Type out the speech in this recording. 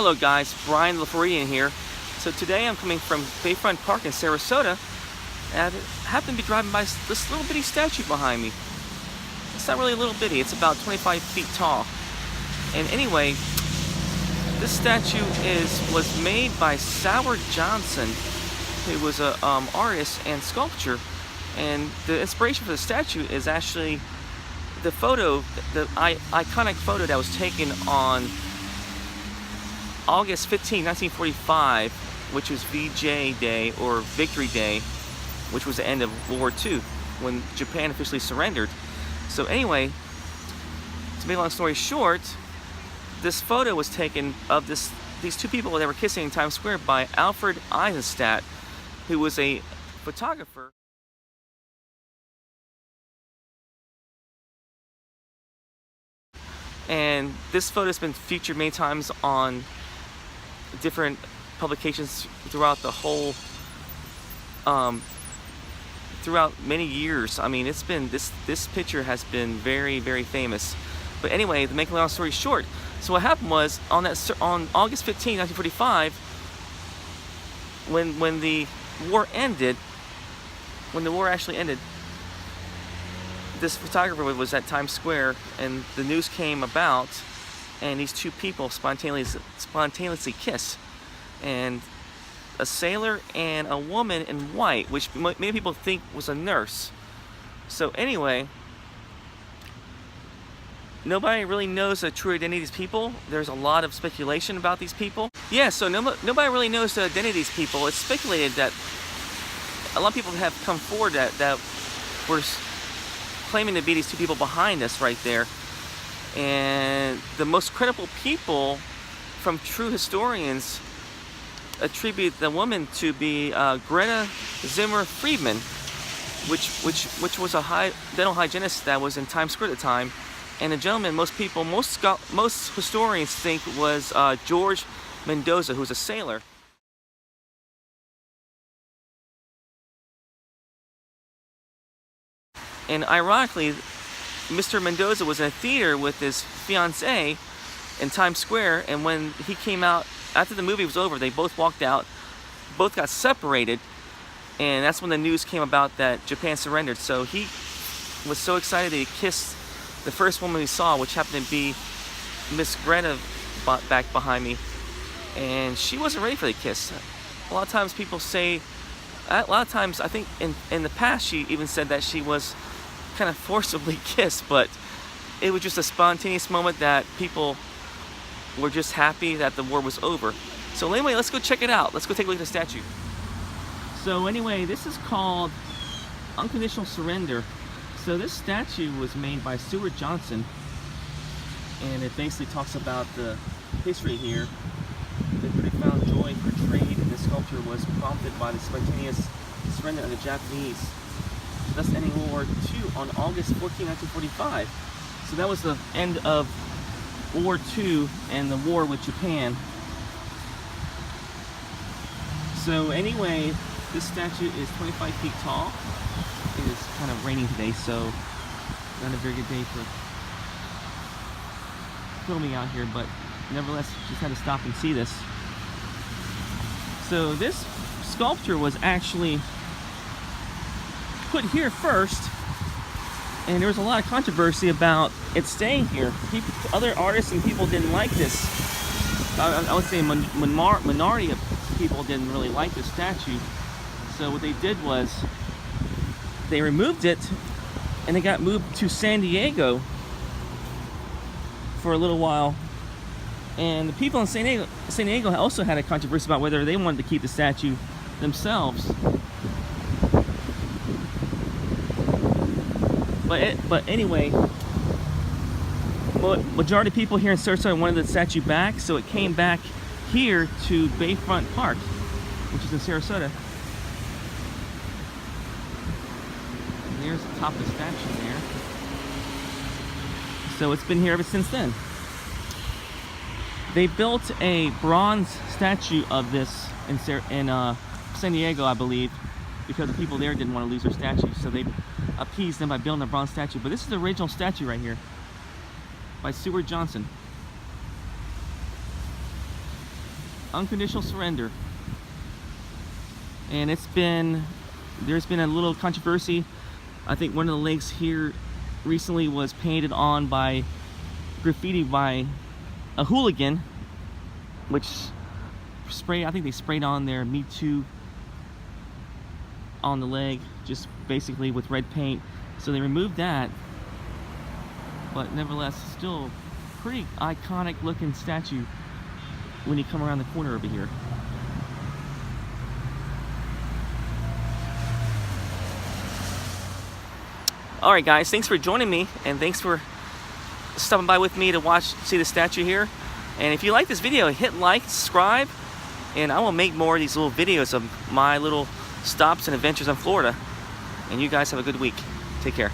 Hello guys, Brian LaFloridian here. So today I'm coming from Bayfront Park in Sarasota, and I happen to be driving by this little bitty statue behind me. It's not really a little bitty, it's about 25 feet tall. And anyway, this statue was made by Soward Johnson, who was a artist and sculptor. And the inspiration for the statue is actually the photo, the iconic photo that was taken on August 15, 1945, which was VJ Day, or Victory Day, which was the end of World War II, when Japan officially surrendered. So anyway, to make a long story short, this photo was taken of these two people that were kissing in Times Square by Alfred Eisenstadt, who was a photographer. And this photo has been featured many times on different publications throughout the whole, throughout many years. I mean, it's been, this picture has been very, very famous. But anyway, to make a long story short, so what happened was on August 15, 1945, when the war ended, when the war actually ended, this photographer was at Times Square, and the news came about, and these two people spontaneously kiss, and a sailor and a woman in white, which many people think was a nurse. So anyway, nobody really knows the true identity of these people. There's a lot of speculation about these people. Yeah, so nobody really knows the identity of these people. It's speculated that a lot of people have come forward that were claiming to be these two people behind us right there. And the most credible people from true historians attribute the woman to be Greta Zimmer Friedman, which was a dental hygienist that was in Times Square at the time, and the gentleman most historians think was George Mendoza, who's a sailor. And ironically, Mr. Mendoza was in a theater with his fiancée in Times Square, and when he came out, after the movie was over, they both walked out, both got separated, and that's when the news came about that Japan surrendered. So he was so excited that he kissed the first woman he saw, which happened to be Miss Greta back behind me, and she wasn't ready for the kiss. A lot of times people say, a lot of times I think in the past she even said that she was kind of forcibly kissed, but it was just a spontaneous moment that people were just happy that the war was over. So anyway, let's go check it out. Let's go take a look at the statue. So anyway, this is called Unconditional Surrender. So this statue was made by Soward Johnson, and it basically talks about the history here. The profound joy portrayed in this sculpture was prompted by the spontaneous surrender of the Japanese, thus ending World War II on August 14, 1945. So that was the end of World War II and the war with Japan. So anyway, this statue is 25 feet tall. It is kind of raining today, so not a very good day for filming out here, but nevertheless, just had to stop and see this. So this sculpture was actually put here first, and there was a lot of controversy about it staying here. Other artists and people didn't like this. I would say a minority of people didn't really like this statue. So what they did was they removed it, and it got moved to San Diego for a little while. And the people in San Diego also had a controversy about whether they wanted to keep the statue themselves. But anyway, majority of people here in Sarasota wanted the statue back, so it came back here to Bayfront Park, which is in Sarasota. And there's the top of the statue there. So it's been here ever since then. They built a bronze statue of this in San Diego, I believe, because the people there didn't want to lose their statue, so they appeased them by building a bronze statue. But this is the original statue right here by Soward Johnson. Unconditional Surrender. And there's been a little controversy. I think one of the lakes here recently was painted on by graffiti by a hooligan, which I think they sprayed on their "Me Too" on the leg, just basically with red paint. So they removed that, but nevertheless, still pretty iconic looking statue when you come around the corner over here. Alright guys, thanks for joining me, and thanks for stopping by with me to see the statue here. And if you like this video, hit like, subscribe, and I will make more of these little videos of my little stops and adventures in Florida. And you guys have a good week. Take care.